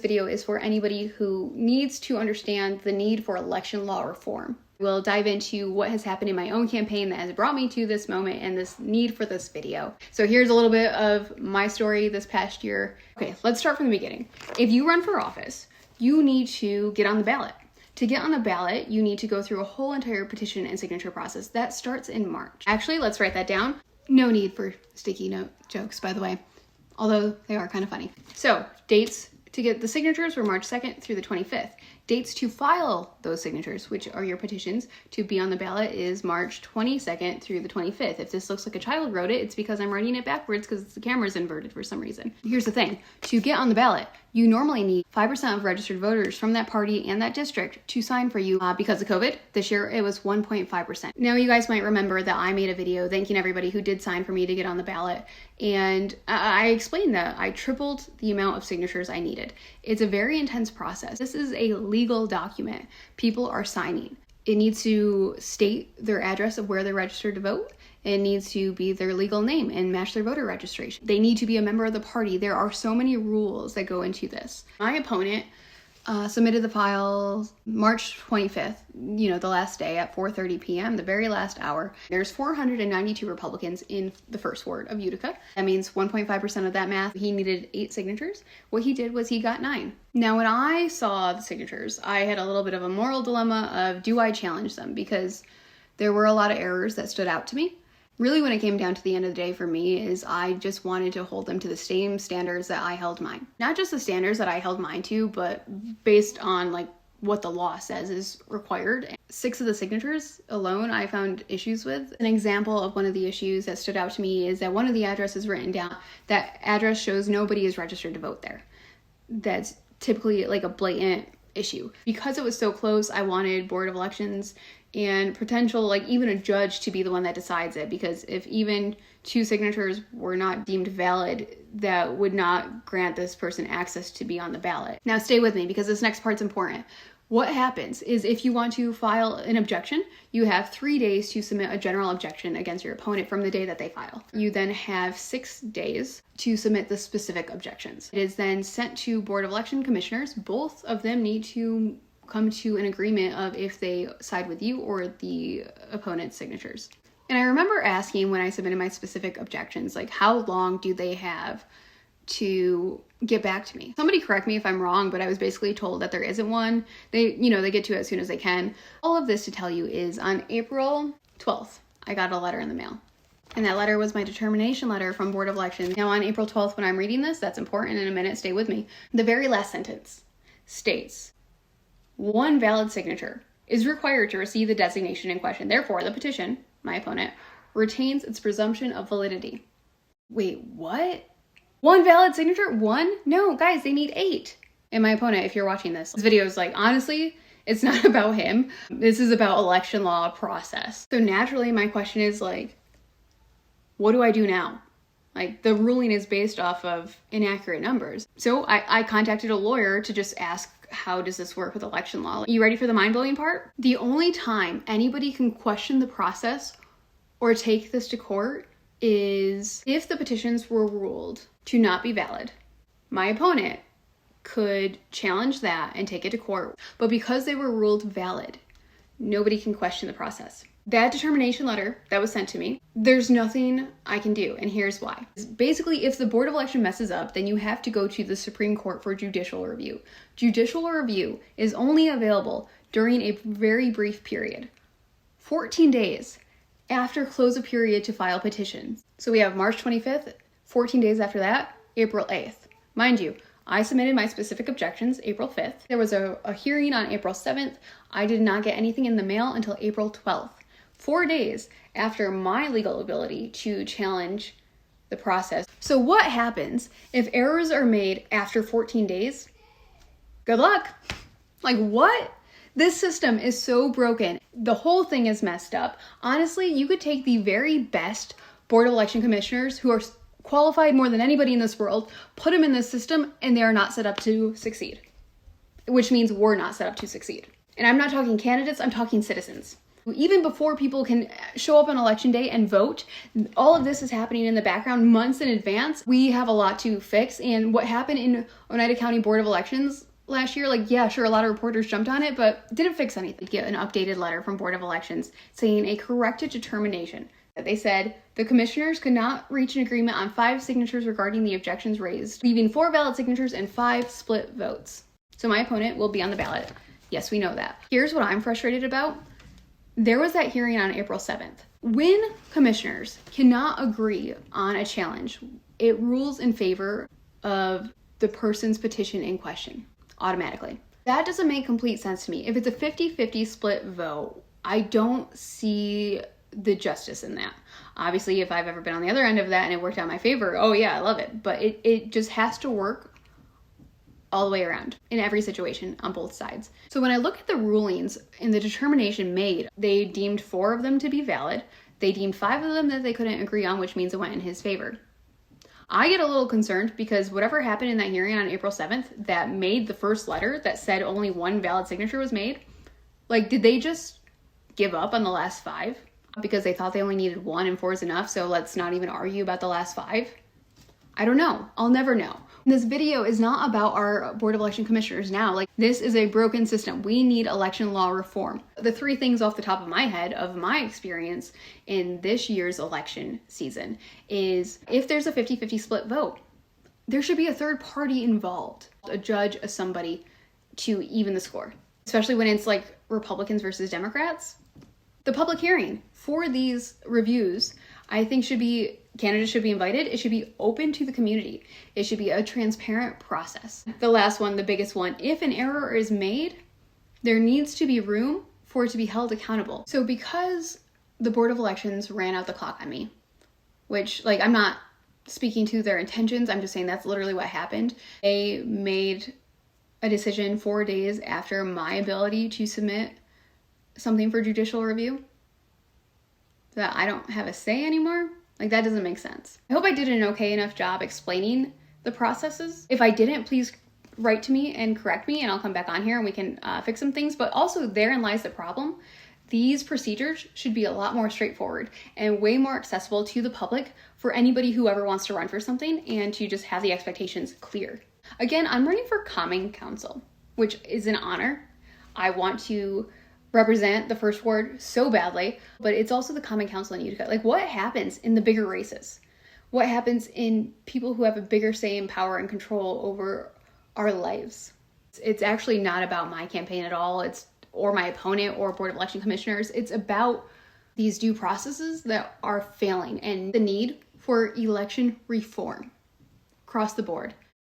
Video is for anybody who needs to understand the need for election law reform. We'll dive into what has happened in my own campaign that has brought me to this moment and this need for this video. So here's a little bit of my story this past year. Okay, let's start from the beginning. If you run for office, you need to get on the ballot. To get on the ballot, you need to go through a whole entire petition and signature process. That starts in March. Actually, let's write that down. No need for sticky note jokes, by the way, although they are kind of funny. So dates to get the signatures were March 2nd through the 25th. Dates to file those signatures, which are your petitions, to be on the ballot is March 22nd through the 25th. If this looks like a child wrote it, it's because I'm writing it backwards because the camera's inverted for some reason. Here's the thing. To get on the ballot, you normally need 5% of registered voters from that party and that district to sign for you. Because of COVID, this year it was 1.5%. Now you guys might remember that I made a video thanking everybody who did sign for me to get on the ballot. And I explained that I tripled the amount of signatures I needed. It's a very intense process. This is a legal document. People are signing. It needs to state their address of where they're registered to vote. It needs to be their legal name and match their voter registration. They need to be a member of the party. There are so many rules that go into this. My opponent submitted the files March 25th, the last day at 4:30 p.m., the very last hour. There's 492 Republicans in the first ward of Utica. That means 1.5% of that math. He needed 8 signatures. What he did was he got 9. Now, when I saw the signatures, I had a little bit of a moral dilemma of, do I challenge them? Because there were a lot of errors that stood out to me. Really, when it came down to the end of the day for me is I just wanted to hold them to the same standards that I held mine. Not just the standards that I held mine to, but based on what the law says is required. 6 of the signatures alone I found issues with. An example of one of the issues that stood out to me is that one of the addresses written down, that address shows nobody is registered to vote there. That's typically a blatant issue. Because it was so close, I wanted Board of Elections and potential, even a judge to be the one that decides it, because if even 2 signatures were not deemed valid, that would not grant this person access to be on the ballot. Now stay with me because this next part's important. What happens is if you want to file an objection, you have 3 days to submit a general objection against your opponent from the day that they file. You then have 6 days to submit the specific objections. It is then sent to Board of Election Commissioners. Both of them need to come to an agreement of if they side with you or the opponent's signatures. And I remember asking when I submitted my specific objections, how long do they have to get back to me? Somebody correct me if I'm wrong, but I was basically told that there isn't one. They get to it as soon as they can. All of this to tell you is on April 12th, I got a letter in the mail. And that letter was my determination letter from Board of Elections. Now on April 12th, when I'm reading this, that's important in a minute, stay with me. The very last sentence states, 1 valid signature is required to receive the designation in question. Therefore, the petition, my opponent, retains its presumption of validity. Wait, what? 1 valid signature? 1? No, guys, they need 8. And my opponent, if you're watching this video is honestly, it's not about him. This is about election law process. So naturally, my question is what do I do now? The ruling is based off of inaccurate numbers. So I contacted a lawyer to just ask, how does this work with election law? You ready for the mind-blowing part? The only time anybody can question the process or take this to court is if the petitions were ruled to not be valid. My opponent could challenge that and take it to court. But because they were ruled valid, nobody can question the process. That determination letter that was sent to me, there's nothing I can do, and here's why. Basically, if the Board of Election messes up, then you have to go to the Supreme Court for judicial review. Judicial review is only available during a very brief period, 14 days after close of period to file petitions. So we have March 25th, 14 days after that, April 8th. Mind you, I submitted my specific objections April 5th. There was a hearing on April 7th. I did not get anything in the mail until April 12th. 4 days after my legal ability to challenge the process. So what happens if errors are made after 14 days? Good luck. What? This system is so broken. The whole thing is messed up. Honestly, you could take the very best Board of Election Commissioners who are qualified more than anybody in this world, put them in this system, and they are not set up to succeed. Which means we're not set up to succeed. And I'm not talking candidates, I'm talking citizens. Even before people can show up on election day and vote, all of this is happening in the background months in advance. We have a lot to fix. And what happened in Oneida County Board of Elections last year, like, yeah, sure, a lot of reporters jumped on it, but didn't fix anything. Get an updated letter from Board of Elections saying a corrected determination. They said the commissioners could not reach an agreement on 5 signatures regarding the objections raised, leaving 4 valid signatures and 5 split votes. So my opponent will be on the ballot. Yes, we know that. Here's what I'm frustrated about. There was that hearing on April 7th. When commissioners cannot agree on a challenge, it rules in favor of the person's petition in question automatically. That doesn't make complete sense to me. If it's a 50-50 split vote, I don't see the justice in that. Obviously, if I've ever been on the other end of that and it worked out in my favor, oh yeah, I love it. But it just has to work all the way around in every situation on both sides. So when I look at the rulings and the determination made, they deemed 4 of them to be valid. They deemed 5 of them that they couldn't agree on, which means it went in his favor. I get a little concerned because whatever happened in that hearing on April 7th that made the first letter that said only 1 valid signature was made, like, did they just give up on the last 5? Because they thought they only needed 1 and 4 is enough, so let's not even argue about the last 5? I don't know. I'll never know. This video is not about our Board of Election Commissioners now. Like, this is a broken system. We need election law reform. The 3 things off the top of my head of my experience in this year's election season is if there's a 50-50 split vote, there should be a third party involved, a judge, a somebody, to even the score, especially when it's like Republicans versus Democrats. The public hearing for these reviews, I think, candidates should be invited. It should be open to the community. It should be a transparent process. The last one, the biggest one, if an error is made, there needs to be room for it to be held accountable. So because the Board of Elections ran out the clock on me, which, like, I'm not speaking to their intentions, I'm just saying that's literally what happened. They made a decision 4 days after my ability to submit something for judicial review that I don't have a say anymore. Like, that doesn't make sense. I hope I did an okay enough job explaining the processes. If I didn't, please write to me and correct me and I'll come back on here and we can fix some things. But also, therein lies the problem. These procedures should be a lot more straightforward and way more accessible to the public for anybody who ever wants to run for something and to just have the expectations clear. Again, I'm running for Common Council, which is an honor. I want to represent the First Ward so badly, but it's also the Common Council in Utica. Like, what happens in the bigger races? What happens in people who have a bigger say and power and control over our lives? It's actually not about my campaign at all. Or my opponent or Board of Election Commissioners. It's about these due processes that are failing and the need for election reform across the board.